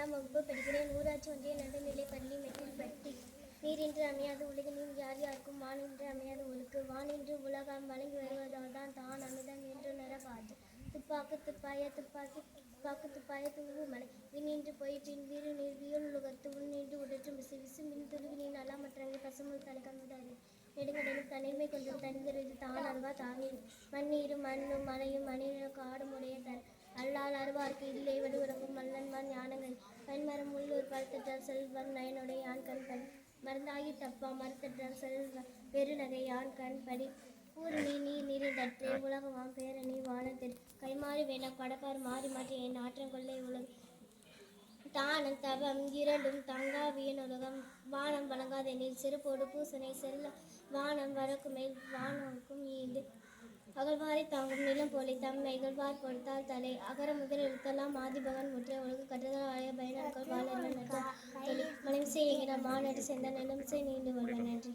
2ஆம் வகுப்பு படிக்கிறேன். ஊராட்சி ஒன்றிய நடுநிலைப் பள்ளி மெட்டில்பட்டி. நீரின்றி அமையாது உலகு, நீர் யார் யாருக்கும் வானின்றி அமையாது ஒழுக்கு. வானின்று உலகம் வழங்கி வருவதால்தான் தான் அமிர்தம் என்றுணர பாட்டு. துப்பாக்கு துப்பாய துப்பாக்கி துப்பாக்கு துப்பாய தூவு மலை. விண்ணின்று போயிற்றின் வீறு நீர் வியலுலகத்து உள்நின்று உடற்றும் விசை. விசு மின் துருவினின் அலாமற்றங்கை பசுமுள் தலைக்கமுதாரி. நெடுங்கடலில் தனிமை கொண்டும் தனிந்திருது தான் அருவா தானீர். மண்ணீரும் மண்ணும் மலையும் மணிநில காடும் உடைய தன். அல்லால் அருவார்க்கு இல்லை வடுவுறங்கும் மல்லன்மார் ஞானங்கள். பன்மரம் உள்ளூர் பருத்தற்றால் செல்வன் நயனுடைய யான் கண்படி. மருந்தாகி தப்பா மறுத்தற்றால் செல்வ பெருநகை யான் கண்படி. ஊருணி நீர் நிறைந்தற்றே உலகமாம் பேரணி வானத்தில். கைமாறி வேண்டாம் கடப்பார் மாறி மாற்றி என் ஆற்றங் கொள்ளை உலகு. தானம் தவம் இரண்டும் தங்கா வியனுலகம். வானம் வழங்காதெனில் செருப்போடு பூசனை செல்ல. வானம் வரக்குமேல் வானோர்க்கும் ஈந்து. அகழ்வாரை தாங்கும் நிலம் போலே தம்மை இகழ்வார் பொறுத்தால் தலை. அகர முதல் எழுத்தெல்லாம் ஆதிபகன் முற்றிய உலகு. கற்றதால் ஆய பயனர்கள் வாழறிவன் நன்றா தொழில். மனமிசை என்கிற மாநடு சென்ற நிலமிசை நீண்டு வருவன். நன்றி.